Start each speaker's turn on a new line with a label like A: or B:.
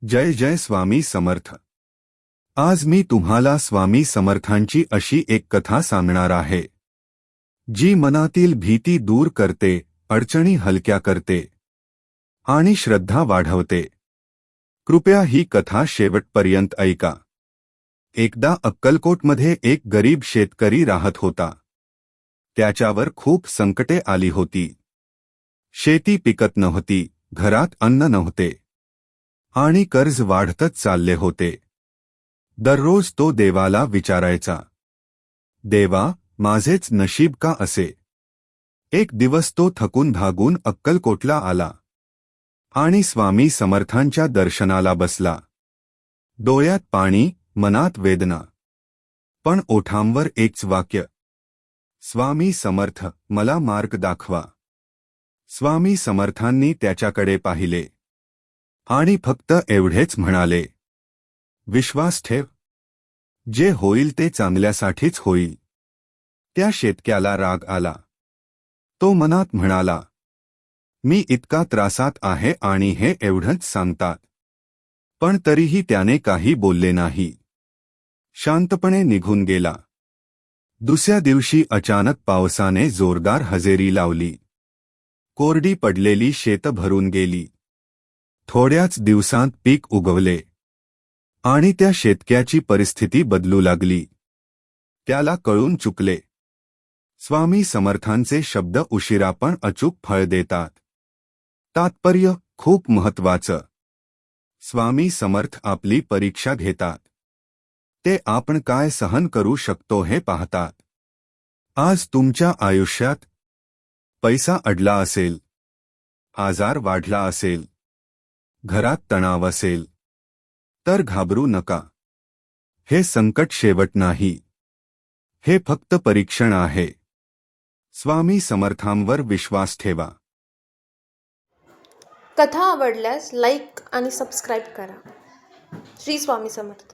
A: जय जय स्वामी समर्थ। आज मी तुम्हाला स्वामी समर्थांची अशी एक कथा सांगणार आहे जी मनातील भीती दूर करते, अडचणी हलक्या करते आणि श्रद्धा वाढवते। कृपया ही कथा शेवटपर्यंत ऐका। एकदा अक्कलकोटमध्ये एक गरीब शेतकरी राहत होता। त्याच्यावर खूप संकटे आली होती। शेती पिकत नव्हती, घरात अन्न नव्हते आणि कर्ज वाढतच चालले होते। दररोज तो देवाला विचारायचा, देवा, माझेच नशीब का असे? एक दिवस तो थकून भागून अक्कलकोटला आला आणि स्वामी समर्थांच्या दर्शनाला बसला। डोळ्यात पाणी, मनात वेदना, पण ओठांवर एकच वाक्य, स्वामी समर्थ, मला मार्ग दाखवा। स्वामी समर्थांनी त्याच्याकडे पाहिले आणि फक्त एवढेच म्हणाले, विश्वास ठेव, जे होईल ते चांगल्यासाठीच होईल। त्या शेतकऱ्याला राग आला। तो मनात म्हणाला, मी इतका त्रासात आहे आणि हे एवढंच सांगतात। पण तरीही त्याने काही बोलले नाही। शांतपणे निघून गेला। दुसऱ्या दिवशी अचानक पावसाने जोरदार हजेरी लावली। कोरडी पडलेली शेत भरून गेली। थोड्याच दिवसांत पीक उगवले आणि त्या शेतकऱ्याची परिस्थिती बदलू लागली। त्याला कळून चुकले, स्वामी समर्थांचे शब्द उशिरा पण अचूक फळ देतात। तात्पर्य खूप महत्त्वाचं। स्वामी समर्थ आपली परीक्षा घेतात। ते आपण काय सहन करू शकतो हे पाहतात। आज तुमच्या आयुष्यात पैसा अडला असेल, आजार वाढला असेल, घरात तणाव असेल, तर घाबरू नका। हे संकट शेवट नाही, हे फक्त परीक्षण आहे। स्वामी समर्थांवर विश्वास ठेवा।
B: कथा आवडल्यास लाईक आणि सबस्क्राईब करा। श्री स्वामी समर्थ।